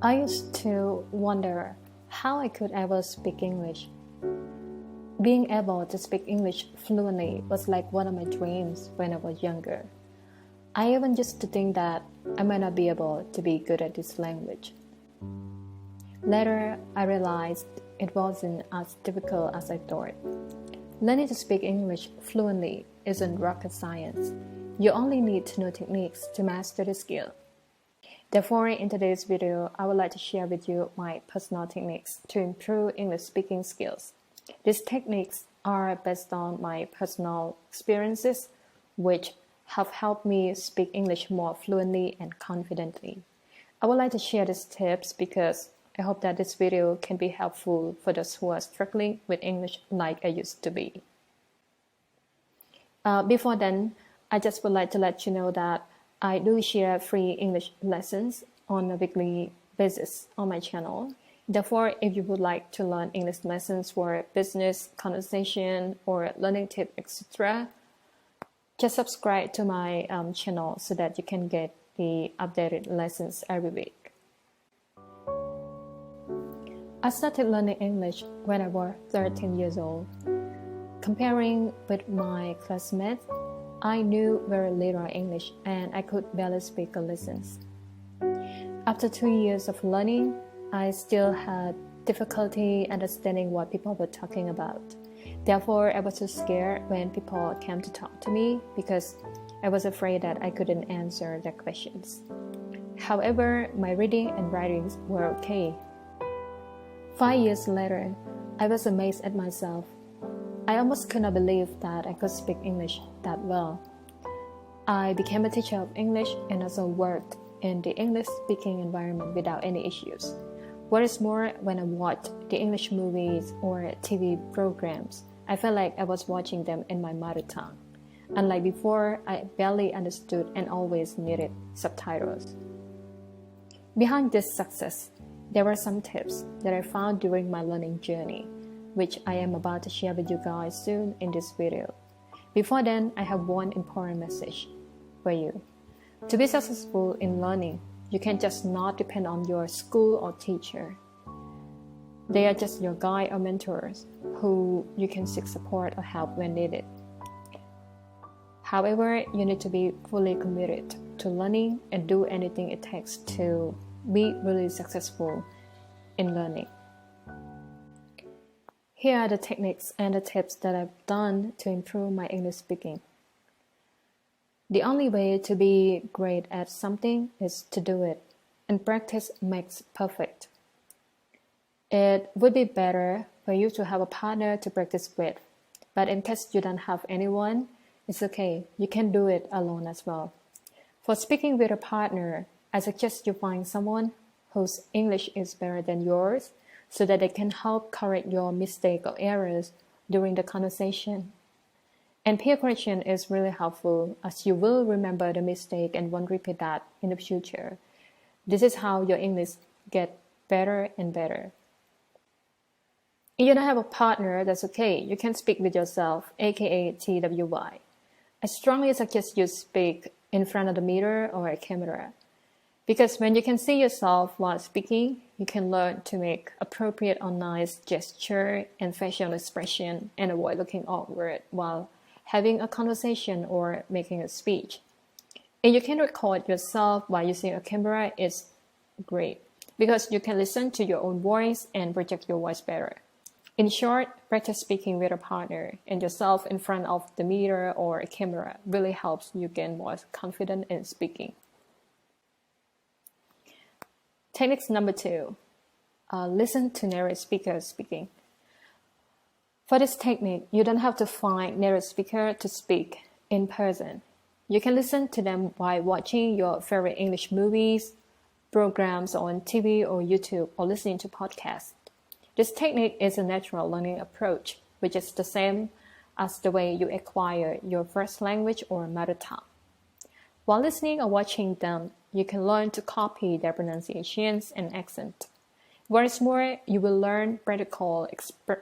I used to wonder how I could ever speak English. Being able to speak English fluently was like one of my dreams when I was younger. I even used to think that I might not be able to be good at this language. Later, I realized it wasn't as difficult as I thought. Learning to speak English fluently isn't rocket science. You only need to know techniques to master the skill. Therefore, in today's video, I would like to share with you my personal techniques to improve English speaking skills. These techniques are based on my personal experiences, which have helped me speak English more fluently and confidently. I would like to share these tips because I hope that this video can be helpful for those who are struggling with English like I used to be. Before then, I just would like to let you know that I do share free English lessons on a weekly basis on my channel. Therefore, if you would like to learn English lessons for business, conversation, or learning tips, etc., just subscribe to my channel so that you can get the updated lessons every week. I started learning English when I was 13 years old. Comparing with my classmates, I knew very little English and I could barely speak or listen. After 2 years of learning, I still had difficulty understanding what people were talking about. Therefore, I was so scared when people came to talk to me because I was afraid that I couldn't answer their questions. However, my reading and writing were okay. 5 years later, I was amazed at myself. I almost could not believe that I could speak English that well. I became a teacher of English and also worked in the English-speaking environment without any issues. What is more, when I watched the English movies or TV programs, I felt like I was watching them in my mother tongue. Unlike before, I barely understood and always needed subtitles. Behind this success, there were some tips that I found during my learning journey, which I am about to share with you guys soon in this video. Before then, I have one important message for you. To be successful in learning, you can just not depend on your school or teacher. They are just your guide or mentors who you can seek support or help when needed. However, you need to be fully committed to learning and do anything it takes to be really successful in learning. Here are the techniques and the tips that I've done to improve my English speaking. The only way to be great at something is to do it, and practice makes perfect. It would be better for you to have a partner to practice with, but in case you don't have anyone, it's okay, you can do it alone as well. For speaking with a partner, I suggest you find someone whose English is better than yours, so that they can help correct your mistakes or errors during the conversation. And peer correction is really helpful as you will remember the mistake and won't repeat that in the future. This is how your English gets better and better. If you don't have a partner, that's okay. You can speak with yourself, aka TWY. I strongly suggest you speak in front of the mirror or a camera. Because when you can see yourself while speaking, you can learn to make appropriate or nice gesture and facial expression and avoid looking awkward while having a conversation or making a speech. If you can record yourself while using a camera, it's great because you can listen to your own voice and project your voice better. In short, practice speaking with a partner and yourself in front of the mirror or a camera really helps you gain more confidence in speaking. Technique number 2, listen to native speakers speaking. For this technique, you don't have to find native speaker to speak in person. You can listen to them while watching your favorite English movies, programs on TV or YouTube, or listening to podcasts. This technique is a natural learning approach, which is the same as the way you acquire your first language or mother tongue. While listening or watching them, you can learn to copy their pronunciations and accent. What is more, you will learn practical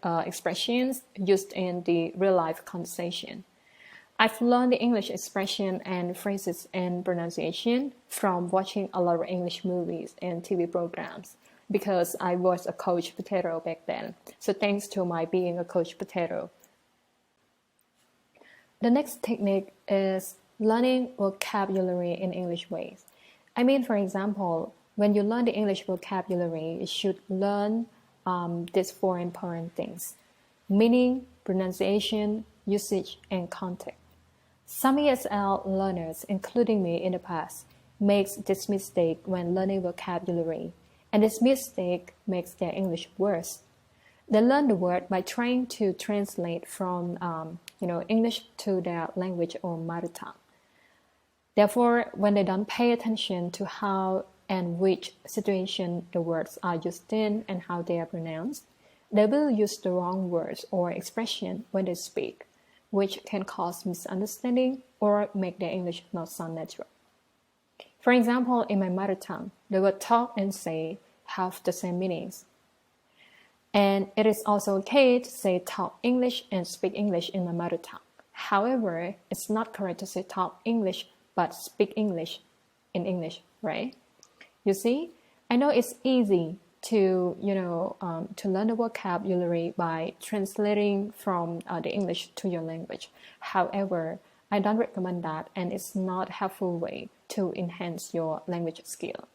expressions used in the real-life conversation. I've learned the English expression and phrases and pronunciation from watching a lot of English movies and TV programs because I was a coach potato back then. So thanks to my being a coach potato. The next technique is learning vocabulary in English ways. I mean, for example, when you learn the English vocabulary, you should learn these four important things: meaning, pronunciation, usage, and context. Some ESL learners, including me in the past, makes this mistake when learning vocabulary, and this mistake makes their English worse. They learn the word by trying to translate from English to their language or mother tongue. Therefore, when they don't pay attention to how and which situation the words are used in and how they are pronounced, they will use the wrong words or expression when they speak, which can cause misunderstanding or make their English not sound natural. For example, in my mother tongue, the word talk and say have the same meanings. And it is also okay to say talk English and speak English in my mother tongue. However, it's not correct to say talk English but speak English in English, right? You see, I know it's easy to learn the vocabulary by translating from the English to your language. However, I don't recommend that, and it's not a helpful way to enhance your language skill.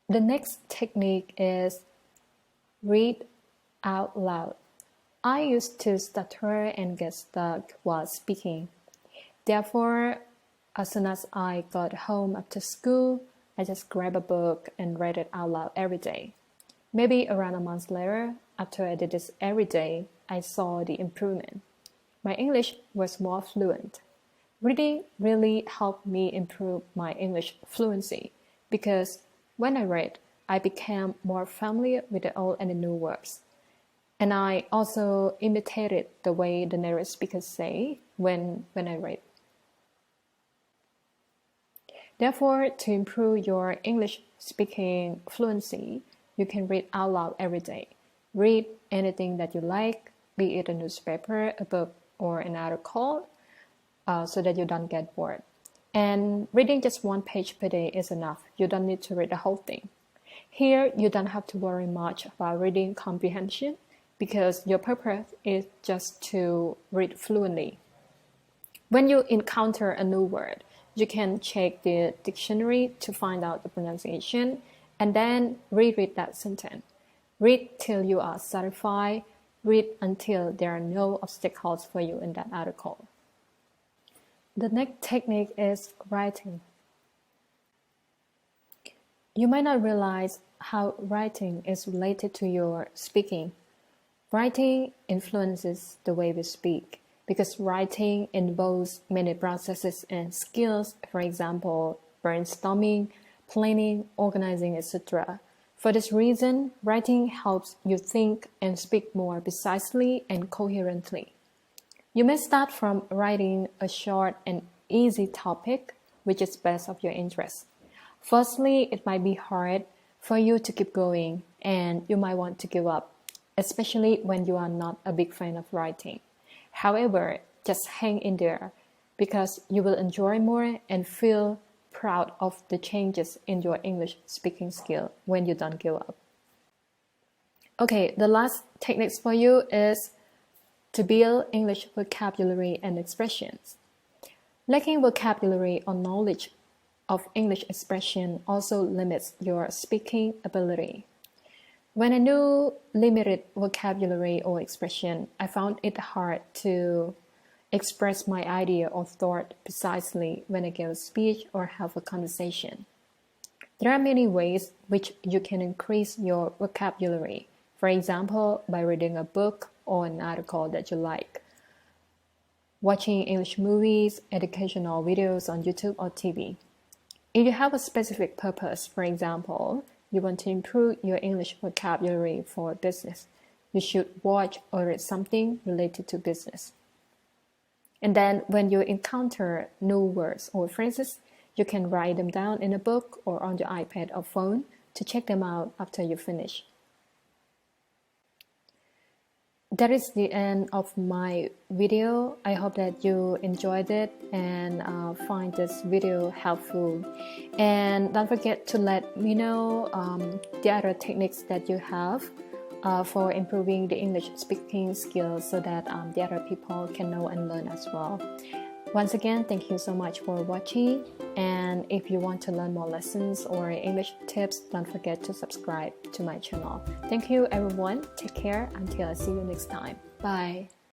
The next technique is read out loud. I used to stutter and get stuck while speaking. Therefore, as soon as I got home after school, I just grabbed a book and read it out loud every day. Maybe around a month later, after I did this every day, I saw the improvement. My English was more fluent. Reading really helped me improve my English fluency because when I read, I became more familiar with the old and the new words. And I also imitated the way the native speakers say when I read. Therefore, to improve your English speaking fluency, you can read out loud every day. Read anything that you like, be it a newspaper, a book, or an article, so that you don't get bored. And reading just one page per day is enough. You don't need to read the whole thing. Here, you don't have to worry much about reading comprehension because your purpose is just to read fluently. When you encounter a new word, you can check the dictionary to find out the pronunciation and then reread that sentence. Read till you are satisfied. Read until there are no obstacles for you in that article. The next technique is writing. You might not realize how writing is related to your speaking. Writing influences the way we speak because writing involves many processes and skills, for example, brainstorming, planning, organizing, etc. For this reason, writing helps you think and speak more precisely and coherently. You may start from writing a short and easy topic, which is best of your interest. Firstly, it might be hard for you to keep going and you might want to give up, especially when you are not a big fan of writing. However, just hang in there because you will enjoy more and feel proud of the changes in your English speaking skill when you don't give up. Okay, the last techniques for you is to build English vocabulary and expressions. Lacking vocabulary or knowledge of English expression also limits your speaking ability. When I knew limited vocabulary or expression, I found it hard to express my idea or thought precisely when I give a speech or have a conversation. There are many ways which you can increase your vocabulary. For example, by reading a book or an article that you like, watching English movies, educational videos on YouTube or TV. If you have a specific purpose, for example, you want to improve your English vocabulary for business, you should watch or read something related to business. And then when you encounter new words or phrases, you can write them down in a book or on your iPad or phone to check them out after you finish. that is the end of my video. I hope that you enjoyed it and find this video helpful. And don't forget to let me know the other techniques that you have for improving the English speaking skills so that the other people can know and learn as well. Once again, thank you so much for watching, and if you want to learn more lessons or English tips, don't forget to subscribe to my channel. Thank you everyone, take care until I see you next time. Bye.